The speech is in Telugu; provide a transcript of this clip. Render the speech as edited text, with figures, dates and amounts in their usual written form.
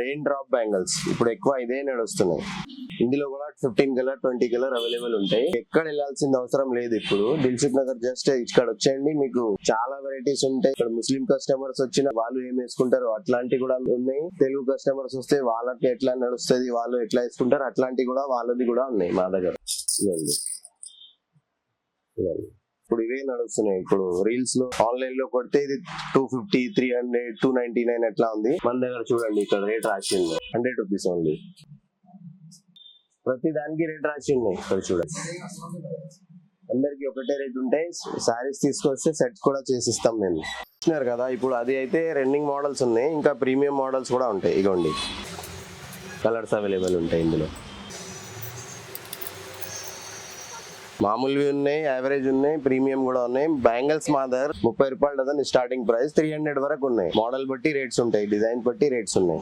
రెయిన్ డ్రాప్ బ్యాంగిల్స్ ఇప్పుడు ఎక్కువ ఇదే నడుస్తున్నాయి. ఇందులో కూడా 15 కలర్ 20 కలర్ అవైలబుల్ ఉంటాయి. ఎక్కడ వెళ్ళాల్సిన అవసరం లేదు. ఇప్పుడు దిల్సుఖ్ నగర్ జస్ట్ ఇక్కడ వచ్చేయండి, మీకు చాలా వెరైటీస్ ఉంటాయి. ఇక్కడ ముస్లిం కస్టమర్స్ వచ్చిన వాళ్ళు ఏం వేసుకుంటారు అట్లాంటివి కూడా ఉన్నాయి. తెలుగు కస్టమర్స్ వస్తే వాళ్ళకి ఎట్లా నడుస్తుంది, వాళ్ళు ఎట్లా వేసుకుంటారు అట్లాంటివి కూడా వాళ్ళది కూడా ఉన్నాయి మా దగ్గర. ఇప్పుడు ఇవే నడుస్తున్నాయి. ఇప్పుడు రీల్స్ లో ఆన్లైన్ లో కొడితే ఇది 250, 300, 299 ఎట్లా ఉంది. మన దగ్గర చూడండి ఇక్కడ రేట్ రాసింది 100 రూపీస్ ఓన్లీ. ప్రతి దానికి రేట్ రాసి ఉన్నాయి ఇక్కడ చూడండి. అందరికి ఒకటే రేట్ ఉంటాయి. శారీస్ తీసుకొస్తే సెట్ కూడా చేసిస్తాం మేము. చూస్తున్నారు కదా, ఇప్పుడు అది అయితే రన్నింగ్ మోడల్స్ ఉన్నాయి, ఇంకా ప్రీమియం మోడల్స్ కూడా ఉంటాయి. ఇగోండి కలర్స్ అవైలబుల్ ఉంటాయి. ఇందులో మామూలువి ఉన్నాయి, యావరేజ్ ఉన్నాయి, ప్రీమియం కూడా ఉన్నాయి. బ్యాంగిల్స్ మా దగ్గర 30 రూపాయలు డజన్ స్టార్టింగ్ ప్రైస్, 300 వరకు ఉన్నాయి. మోడల్ బట్టి రేట్స్ ఉంటాయి, డిజైన్ బట్టి రేట్స్ ఉన్నాయి.